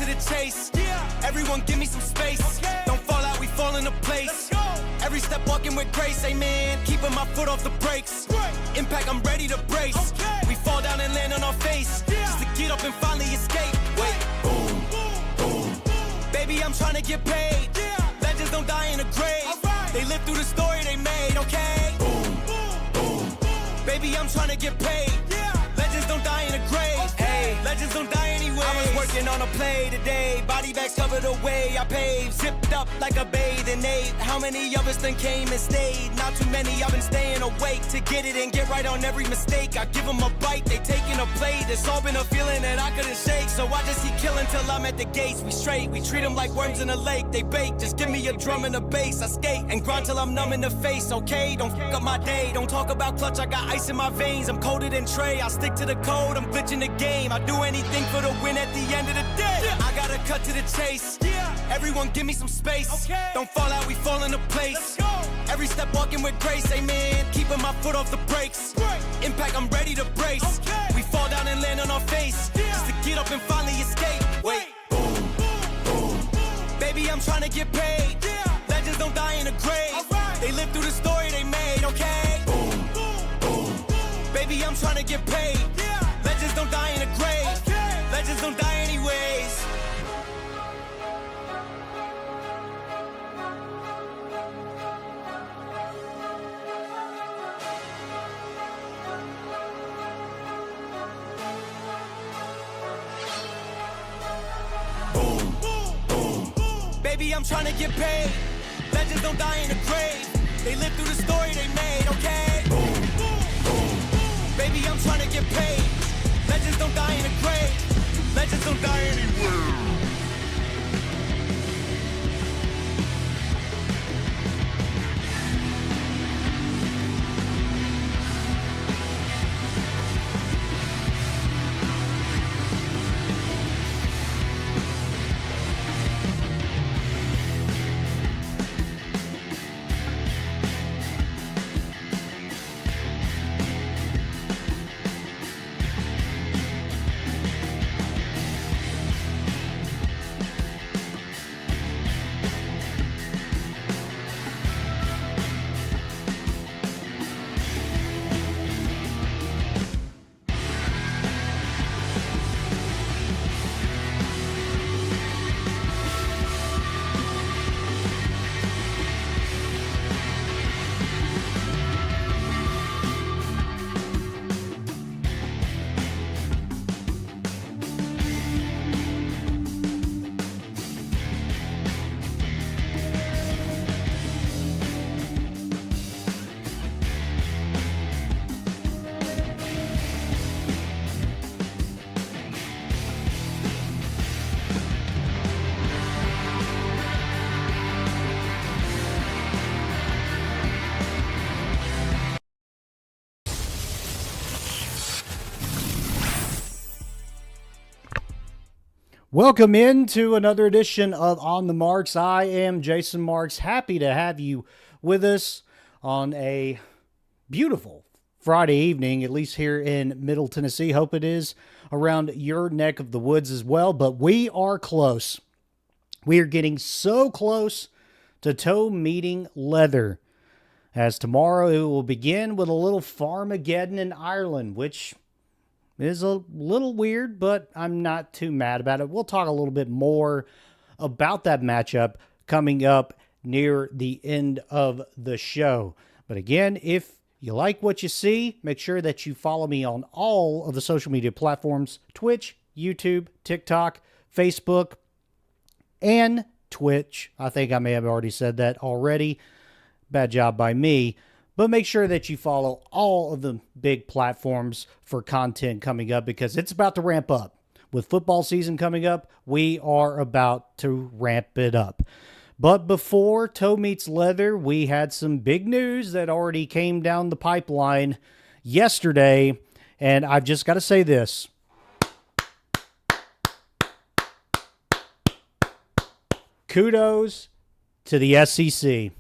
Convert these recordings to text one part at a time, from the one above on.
to the chase. Everyone give me some space. Don't fall out, we fall into place. Every step walking with grace, amen. Keeping my foot off the brakes. Impact, I'm ready to brace. We fall down and land on our face. Just to get up and finally escape. Wait, boom, boom. Baby, I'm trying to get paid. Legends don't die in a grave. They live through the story they made, okay? Boom, boom. Baby, I'm trying to get paid. Legends don't die in a grave. Hey, legends don't die anyway. I was working on a play today. Body bags covered away. I paved, zipped up like a bathing ape. How many of us then came and stayed? Not too many. I've been staying awake to get it and get right on every mistake. I give them a bite, they taking a plate. It's all been a feeling that I couldn't shake. So I just keep killing till I'm at the gates. We straight, we treat them like worms in a lake. They bake, just give me a drum and a bass. I skate and grind till I'm numb in the face, okay? Don't fuck up my day. Don't talk about clutch, I got ice in my veins. I'm coated in Trey, I stick to the code. I'm glitching the game. I do anything for the win at the end of the day. I gotta cut to the chase. Everyone give me some space. Don't fall out, we fall into place. Every step walking with grace, amen. Keeping my foot off the brakes. Impact, I'm ready to brace. We fall down and land on our face. Just to get up and finally escape. Wait, boom, boom. Baby, I'm trying to get paid. Legends don't die in a grave. They live through the story they made, okay? Boom, boom. Baby, I'm trying to get paid. Legends don't die in a grave. Legends don't die anyways. Boom, boom. Baby, I'm trying to get paid. Legends don't die in a grave. They live through the story they made, okay? Boom, boom. Baby, I'm trying to get paid. Legends don't die in a grave. Legends don't die anywhere. Welcome into another edition of On the Marks. I am Jason Marks. Happy to have you with us on a beautiful Friday evening, at least here in Middle Tennessee. Hope it is around your neck of the woods as well, but we are close. We are getting so close to toe meeting leather, as tomorrow it will begin with a little Farmageddon in Ireland, which is a little weird, but I'm not too mad about it. We'll talk a little bit more about that matchup coming up near the end of the show. But again, if you like what you see, make sure that you follow me on all of the social media platforms: Twitch, YouTube, TikTok, Facebook, and Twitch. I think I may have already said that already. Bad job by me. But make sure that you follow all of the big platforms for content coming up, because it's about to ramp up. With football season coming up, we are about to ramp it up. But before Toe Meets Leather, we had some big news that already came down the pipeline yesterday. And I've just got to say this. Kudos to the SEC.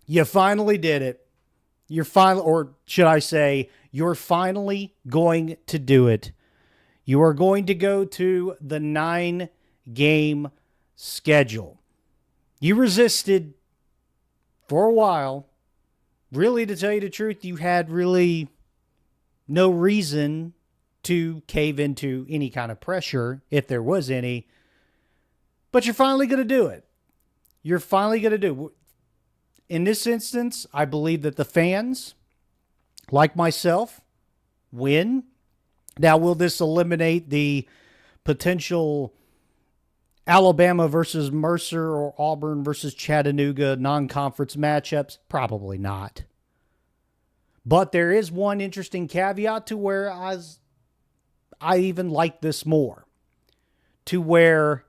You finally did it. You're finally, or should I say, you're finally going to do it. You are going to go to the 9 game schedule. You resisted for a while. Really, to tell you the truth, you had really no reason to cave into any kind of pressure, if there was any. But you're finally going to do it. You're finally going to do it. In this instance, I believe that the fans, like myself, win. Now, will this eliminate the potential Alabama versus Mercer or Auburn versus Chattanooga non-conference matchups? Probably not. But there is one interesting caveat to where I even like this more. To where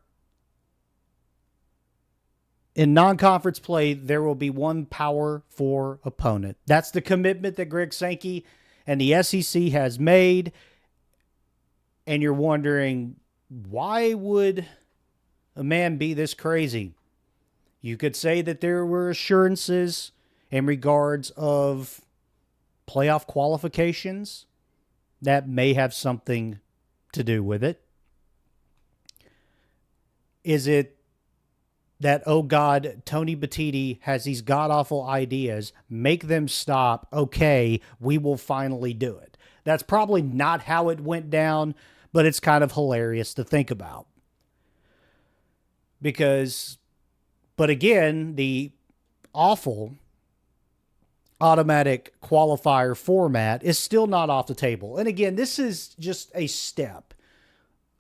in non-conference play, there will be one Power 4 opponent. That's the commitment that Greg Sankey and the SEC has made. And you're wondering, why would a man be this crazy? You could say that there were assurances in regards of playoff qualifications. That may have something to do with it. Is it that, oh God, Tony Batiti has these god-awful ideas, make them stop, okay, we will finally do it. That's probably not how it went down, but it's kind of hilarious to think about. But again, the awful automatic qualifier format is still not off the table. And again, this is just a step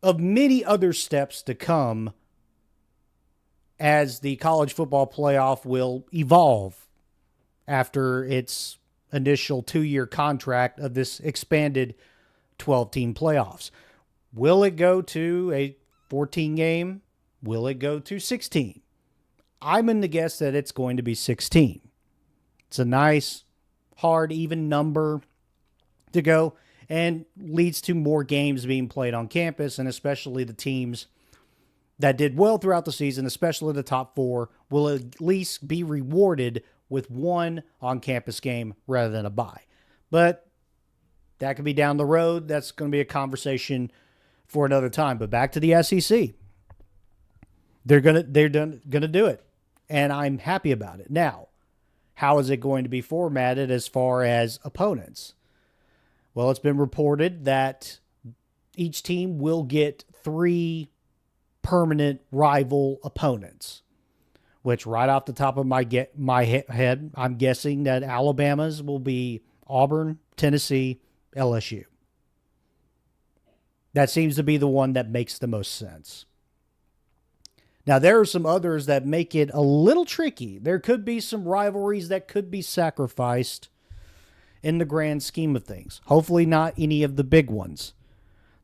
of many other steps to come as the college football playoff will evolve after its initial 2-year contract of this expanded 12-team playoffs. Will it go to a 14 game? Will it go to 16? I'm in the guess that it's going to be 16. It's a nice, hard, even number to go and leads to more games being played on campus, and especially the teams that did well throughout the season, especially the top 4, will at least be rewarded with one on-campus game rather than a bye. But that could be down the road. That's going to be a conversation for another time. But back to the SEC. They're gonna do it, and I'm happy about it. Now, how is it going to be formatted as far as opponents? Well, it's been reported that each team will get 3 permanent rival opponents, which right off the top of my head, I'm guessing that Alabama's will be Auburn, Tennessee, LSU. That seems to be the one that makes the most sense. Now, there are some others that make it a little tricky. There could be some rivalries that could be sacrificed in the grand scheme of things. Hopefully not any of the big ones.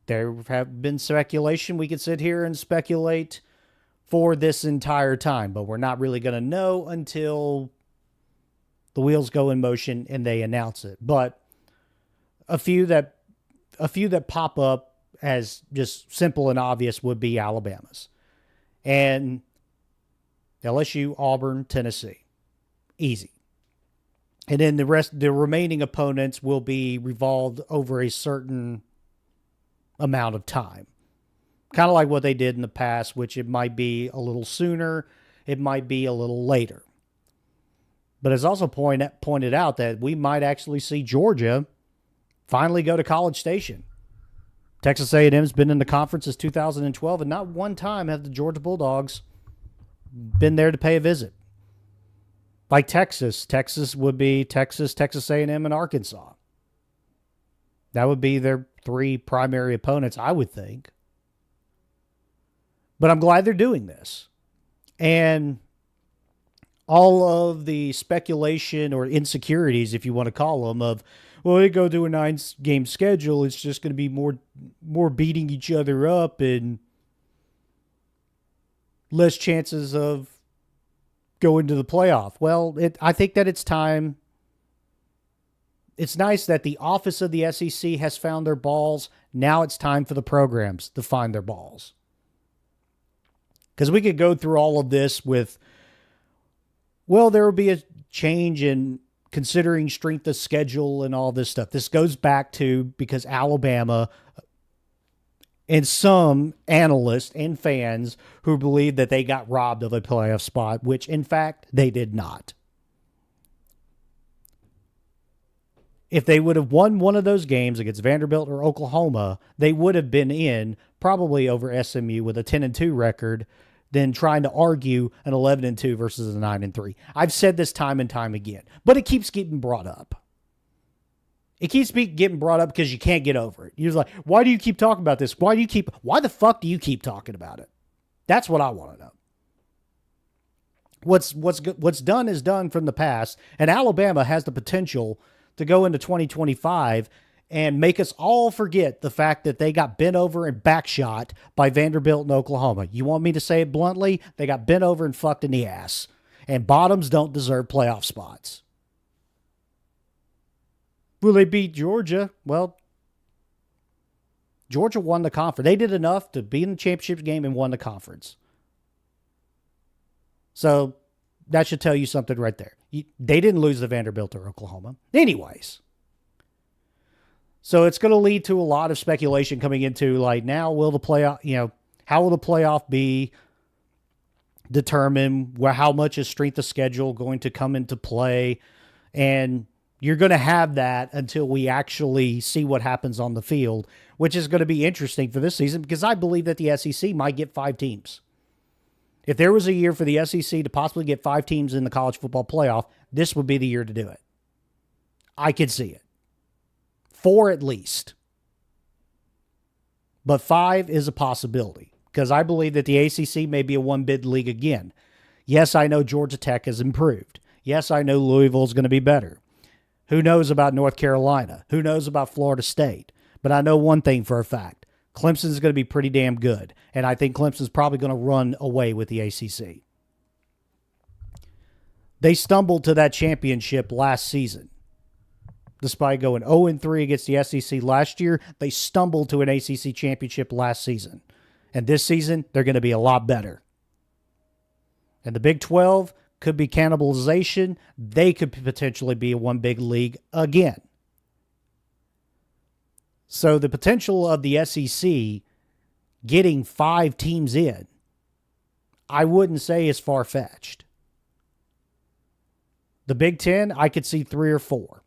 There have been speculation. We could sit here and speculate for this entire time, but we're not really going to know until the wheels go in motion and they announce it. But a few that pop up as just simple and obvious would be Alabama's. And LSU, Auburn, Tennessee. Easy. And then the remaining opponents will be revolved over a certain amount of time. Kind of like what they did in the past, which it might be a little sooner, it might be a little later. But it's also pointed out that we might actually see Georgia finally go to College Station. Texas A&M's been in the conference since 2012, and not one time have the Georgia Bulldogs been there to pay a visit. Like Texas. Texas would be Texas A&M, and Arkansas. That would be their 3 primary opponents, I would think. But I'm glad they're doing this. And all of the speculation or insecurities, if you want to call them, of, well, they go to a 9-game schedule, it's just going to be more beating each other up and less chances of going to the playoff. Well, I think that it's time. It's nice that the office of the SEC has found their balls. Now it's time for the programs to find their balls. Because we could go through all of this with, well, there will be a change in considering strength of schedule and all this stuff. This goes back to because Alabama and some analysts and fans who believe that they got robbed of a playoff spot, which in fact they did not. If they would have won one of those games against Vanderbilt or Oklahoma, they would have been in probably over SMU with a 10-2 record than trying to argue an 11-2 versus a 9-3. I've said this time and time again, but it keeps getting brought up. It keeps getting brought up because you can't get over it. You're like, why do you keep talking about this? Why the fuck do you keep talking about it? That's what I want to know. What's done is done from the past, and Alabama has the potential to go into 2025 and make us all forget the fact that they got bent over and backshot by Vanderbilt and Oklahoma. You want me to say it bluntly? They got bent over and fucked in the ass. And bottoms don't deserve playoff spots. Will they beat Georgia? Well, Georgia won the conference. They did enough to be in the championship game and won the conference. So that should tell you something right there. They didn't lose to Vanderbilt or Oklahoma. Anyways. So it's going to lead to a lot of speculation coming into like now will the playoff, how will the playoff be determined? How much is strength of schedule going to come into play? And you're going to have that until we actually see what happens on the field, which is going to be interesting for this season because I believe that the SEC might get 5 teams. If there was a year for the SEC to possibly get 5 teams in the college football playoff, this would be the year to do it. I could see it. 4 at least. But 5 is a possibility because I believe that the ACC may be a one-bid league again. Yes, I know Georgia Tech has improved. Yes, I know Louisville is going to be better. Who knows about North Carolina? Who knows about Florida State? But I know one thing for a fact. Clemson's going to be pretty damn good. And I think Clemson's probably going to run away with the ACC. They stumbled to that championship last season. Despite going 0-3 against the SEC last year, they stumbled to an ACC championship last season. And this season, they're going to be a lot better. And the Big 12 could be cannibalization. They could potentially be a one big league again. So the potential of the SEC getting 5 teams in, I wouldn't say is far-fetched. The Big 10, I could see 3 or 4.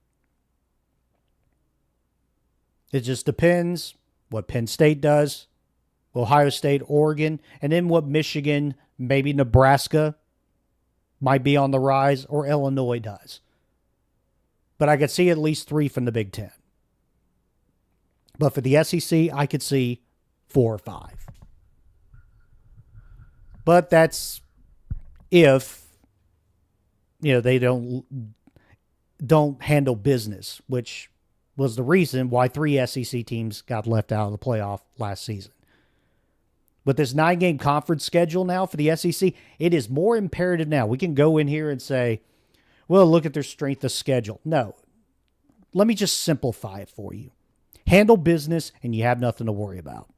It just depends what Penn State does, Ohio State, Oregon, and then what Michigan, maybe Nebraska might be on the rise, or Illinois does. But I could see at least 3 from the Big 10. But for the SEC, I could see 4 or 5. But that's if they don't handle business, which was the reason why 3 SEC teams got left out of the playoff last season. With this 9-game conference schedule now for the SEC, it is more imperative now. We can go in here and say, well, look at their strength of schedule. No. Let me just simplify it for you. Handle business, and you have nothing to worry about.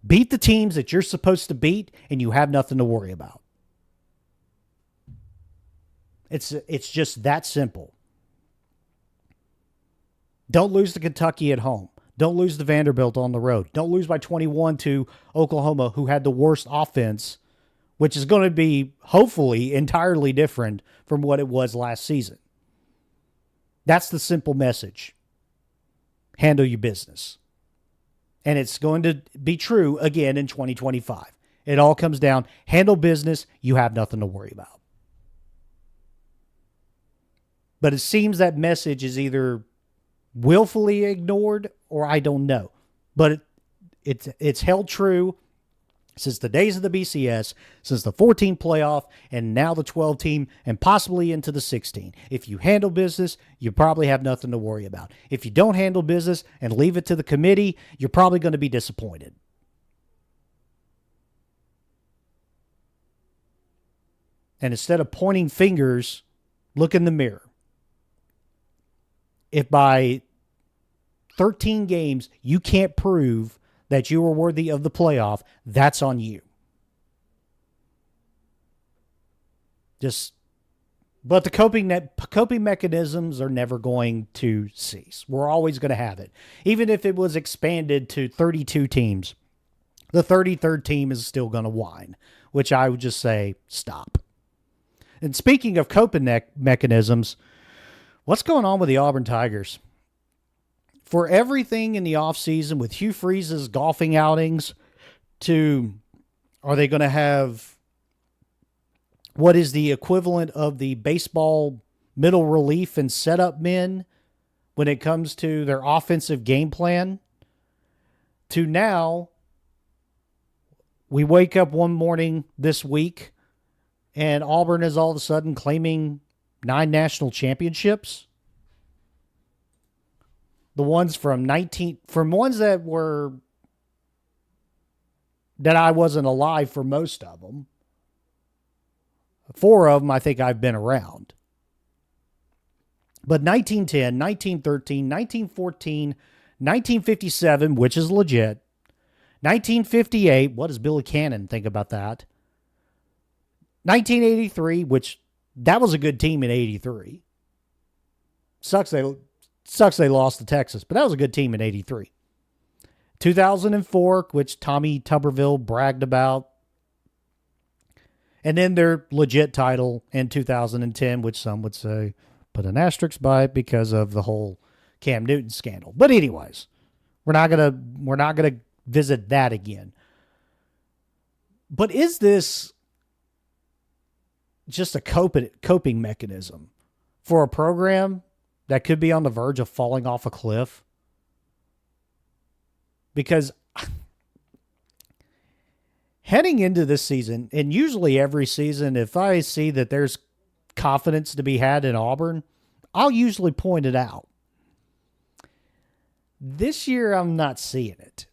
Beat the teams that you're supposed to beat, and you have nothing to worry about. It's just that simple. Don't lose to Kentucky at home. Don't lose to Vanderbilt on the road. Don't lose by 21 to Oklahoma, who had the worst offense, which is going to be, hopefully, entirely different from what it was last season. That's the simple message. Handle your business. And it's going to be true again in 2025. It all comes down, handle business, you have nothing to worry about. But it seems that message is either willfully ignored or I don't know. But it's held true since the days of the BCS, since the 14 playoff, and now the 12 team, and possibly into the 16. If you handle business, you probably have nothing to worry about. If you don't handle business and leave it to the committee, you're probably going to be disappointed. And instead of pointing fingers, look in the mirror. If by 13 games you can't prove that you are worthy of the playoff, that's on you. Just But the coping mechanisms are never going to cease. We're always going to have it. Even if it was expanded to 32 teams, the 33rd team is still going to whine, which I would just say, stop. And speaking of coping mechanisms, what's going on with the Auburn Tigers? For everything in the offseason with Hugh Freeze's golfing outings to, are they going to have what is the equivalent of the baseball middle relief and setup men when it comes to their offensive game plan, to now we wake up one morning this week and Auburn is all of a sudden claiming 9 national championships. The ones from ones that I wasn't alive for most of them. 4 of them I think I've been around. But 1910, 1913, 1914, 1957, which is legit. 1958, what does Billy Cannon think about that? 1983, which that was a good team in 83. Sucks they lost to Texas, but that was a good team in 83. 2004, which Tommy Tuberville bragged about. And then their legit title in 2010, which some would say put an asterisk by it because of the whole Cam Newton scandal. But anyways, we're not gonna visit that again. But is this just a coping mechanism for a program that could be on the verge of falling off a cliff? Because heading into this season, and usually every season, if I see that there's confidence to be had in Auburn, I'll usually point it out. This year, I'm not seeing it.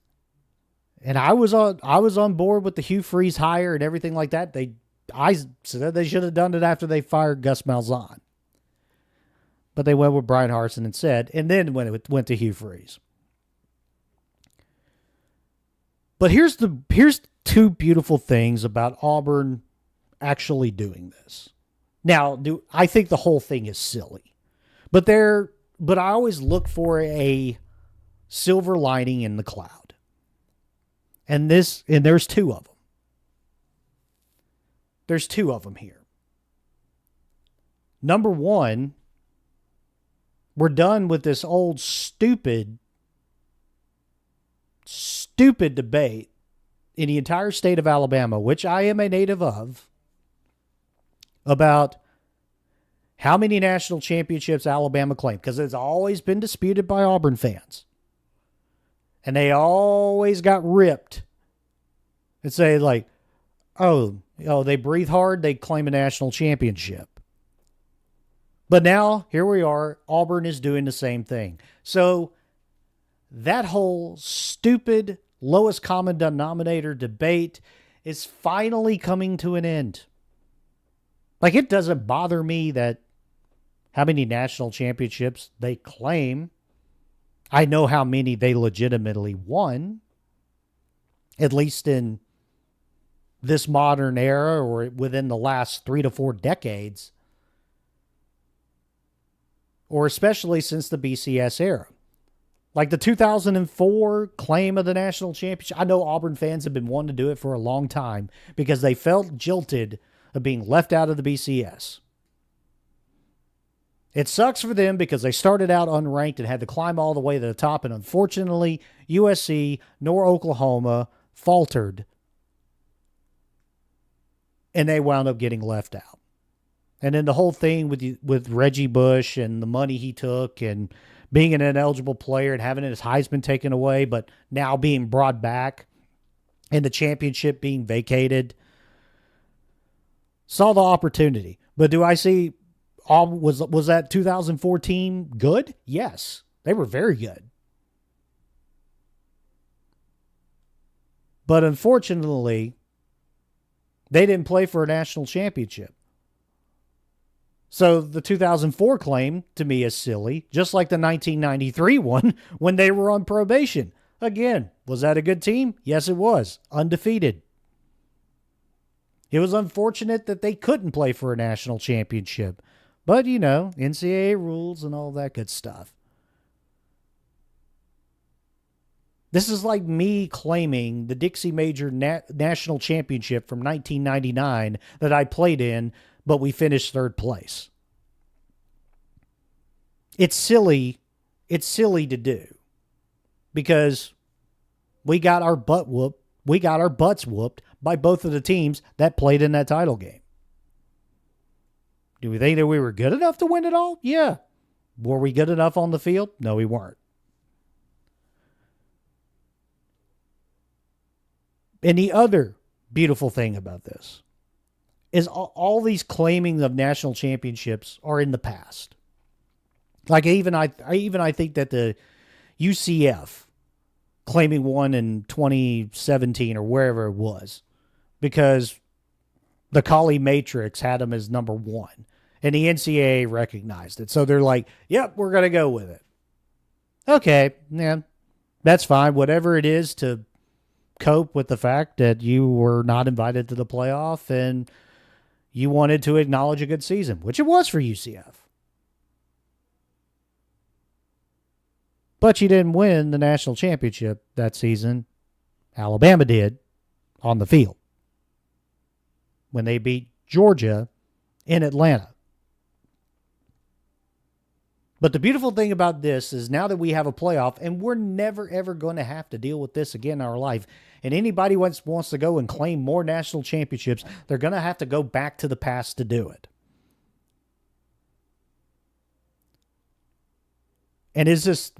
And I was on board with the Hugh Freeze hire and everything like that. I said they should have done it after they fired Gus Malzahn. But they went with Brian Harsin instead, and then when it went to Hugh Freeze. But here's 2 beautiful things about Auburn actually doing this. Now, I think the whole thing is silly, but I always look for a silver lining in the cloud, and there's 2 of them. There's 2 of them here. Number 1, we're done with this old stupid debate in the entire state of Alabama, which I am a native of, about how many national championships Alabama claimed, because it's always been disputed by Auburn fans. And they always got ripped and say like, oh, they breathe hard, they claim a national championship. But now, here we are, Auburn is doing the same thing. So that whole stupid lowest common denominator debate is finally coming to an end. Like, it doesn't bother me that how many national championships they claim. I know how many they legitimately won, at least in this modern era or within the last 3 to 4 decades, or especially since the BCS era. Like the 2004 claim of the national championship. I know Auburn fans have been wanting to do it for a long time because they felt jilted of being left out of the BCS. It sucks for them because they started out unranked and had to climb all the way to the top, and unfortunately, USC nor Oklahoma faltered, and they wound up getting left out. And then the whole thing with Reggie Bush and the money he took and being an ineligible player and having his Heisman taken away, but now being brought back and the championship being vacated. Saw the opportunity. But do I see, was that 2014 good? Yes. They were very good. But unfortunately, they didn't play for a national championship. So the 2004 claim to me is silly, just like the 1993 one when they were on probation. Again, was that a good team? Yes, it was. Undefeated. It was unfortunate that they couldn't play for a national championship. But, NCAA rules and all that good stuff. This is like me claiming the Dixie Major National Championship from 1999 that I played in, but we finished third place. It's silly. It's silly to do because we got our butts whooped by both of the teams that played in that title game. Do we think that we were good enough to win it all? Yeah. Were we good enough on the field? No, we weren't. And the other beautiful thing about this is all these claiming of national championships are in the past. Like I think that the UCF claiming one in 2017 or wherever it was because the Kali Matrix had them as number one and the NCAA recognized it. So they're like, yep, we're going to go with it. Okay, yeah, that's fine. Whatever it is to cope with the fact that you were not invited to the playoff and you wanted to acknowledge a good season, which it was for UCF. But you didn't win the national championship that season. Alabama did on the field when they beat Georgia in Atlanta. But the beautiful thing about this is now that we have a playoff, and we're never, ever going to have to deal with this again in our life, and anybody wants to go and claim more national championships, they're going to have to go back to the past to do it. And is this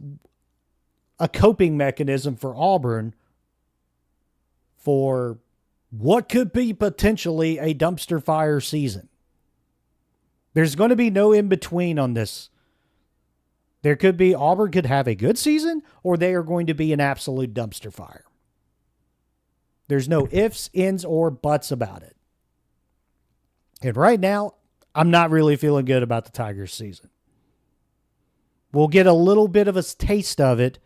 a coping mechanism for Auburn for what could be potentially a dumpster fire season? There's going to be no in-between on this. Auburn could have a good season, or they are going to be an absolute dumpster fire. There's no ifs, ends, or buts about it. And right now, I'm not really feeling good about the Tigers season. We'll get a little bit of a taste of it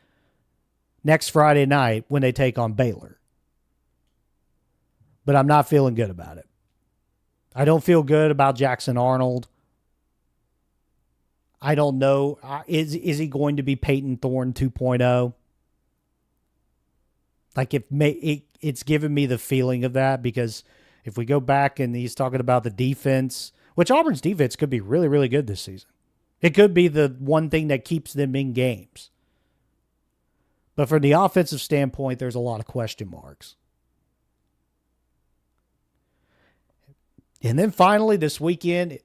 next Friday night when they take on Baylor. But I'm not feeling good about it. I don't feel good about Jackson Arnold. I don't know. Is he going to be Peyton Thorne 2.0? Like it's given me the feeling of that because if we go back and he's talking about the defense, which Auburn's defense could be really, really good this season. It could be the one thing that keeps them in games. But from the offensive standpoint, there's a lot of question marks. And then finally this weekend,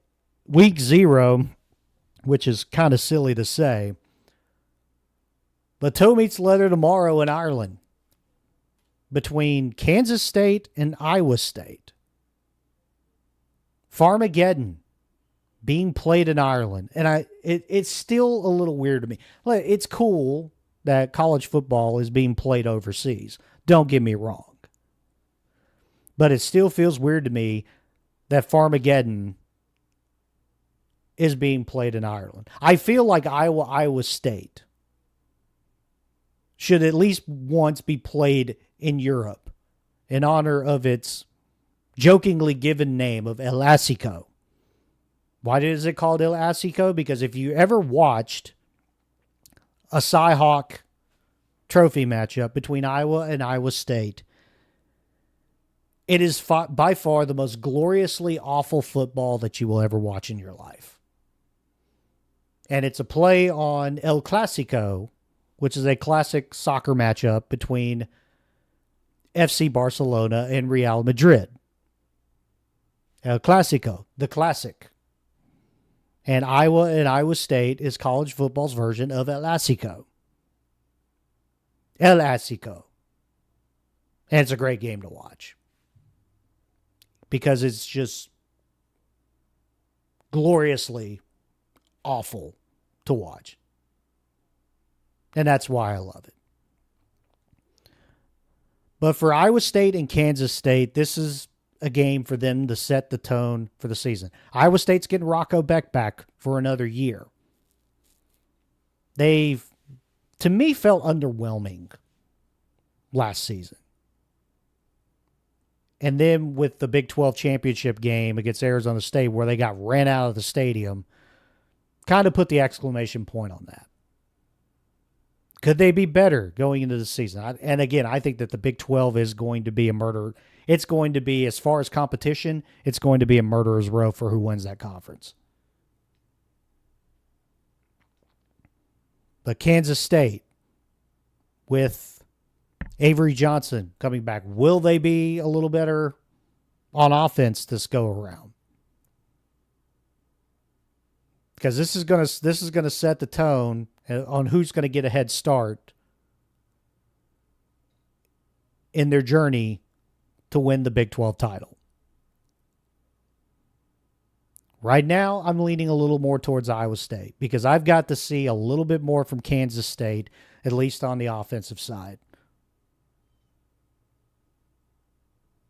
week 0, which is kind of silly to say, but toe meets leather tomorrow in Ireland between Kansas State and Iowa State. Farmageddon being played in Ireland. And it's still a little weird to me. It's cool that college football is being played overseas. Don't get me wrong. But it still feels weird to me that Farmageddon is being played in Ireland. I feel like Iowa State should at least once be played in Europe in honor of its jokingly given name of El Asico. Why is it called El Asico? Because if you ever watched a Cy-Hawk trophy matchup between Iowa and Iowa State, it is by far the most gloriously awful football that you will ever watch in your life. And it's a play on El Clasico, which is a classic soccer matchup between FC Barcelona and Real Madrid. El Clasico, the classic. And Iowa State is college football's version of El Asico. El Asico. And it's a great game to watch. Because it's just gloriously awful to watch. And that's why I love it. But for Iowa State and Kansas State, this is a game for them to set the tone for the season. Iowa State's getting Rocco Beck back for another year. They've, to me, felt underwhelming last season. And then with the Big 12 championship game against Arizona State, where they got ran out of the stadium kind of put the exclamation point on that. Could they be better going into the season? And again, I think that the Big 12 is going to be a murder. It's going to be, as far as competition, it's going to be a murderer's row for who wins that conference. But Kansas State, with Avery Johnson coming back, will they be a little better on offense this go around? Because this is going to set the tone on who's going to get a head start in their journey to win the Big 12 title. Right now, I'm leaning a little more towards Iowa State because I've got to see a little bit more from Kansas State, at least on the offensive side.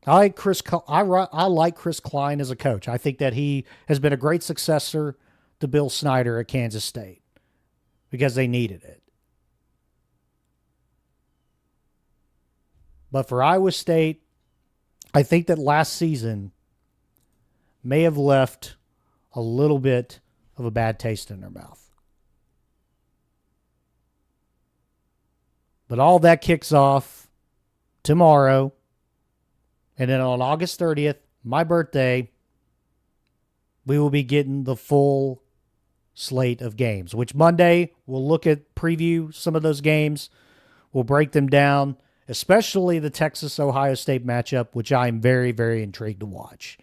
I like Chris Klein as a coach. I think that he has been a great successor to Bill Snyder at Kansas State because they needed it. But for Iowa State, I think that last season may have left a little bit of a bad taste in their mouth. But all that kicks off tomorrow. And then on August 30th, my birthday, we will be getting the full slate of games, which Monday we'll look at, preview some of those games. We'll break them down, especially the Texas-Ohio State matchup, which I'm very, very intrigued to watch.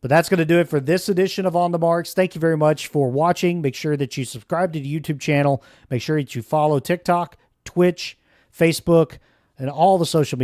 But that's going to do it for this edition of On the Marks. Thank you very much for watching. Make sure that you subscribe to the YouTube channel. Make sure that you follow TikTok, Twitch, Facebook, and all the social media.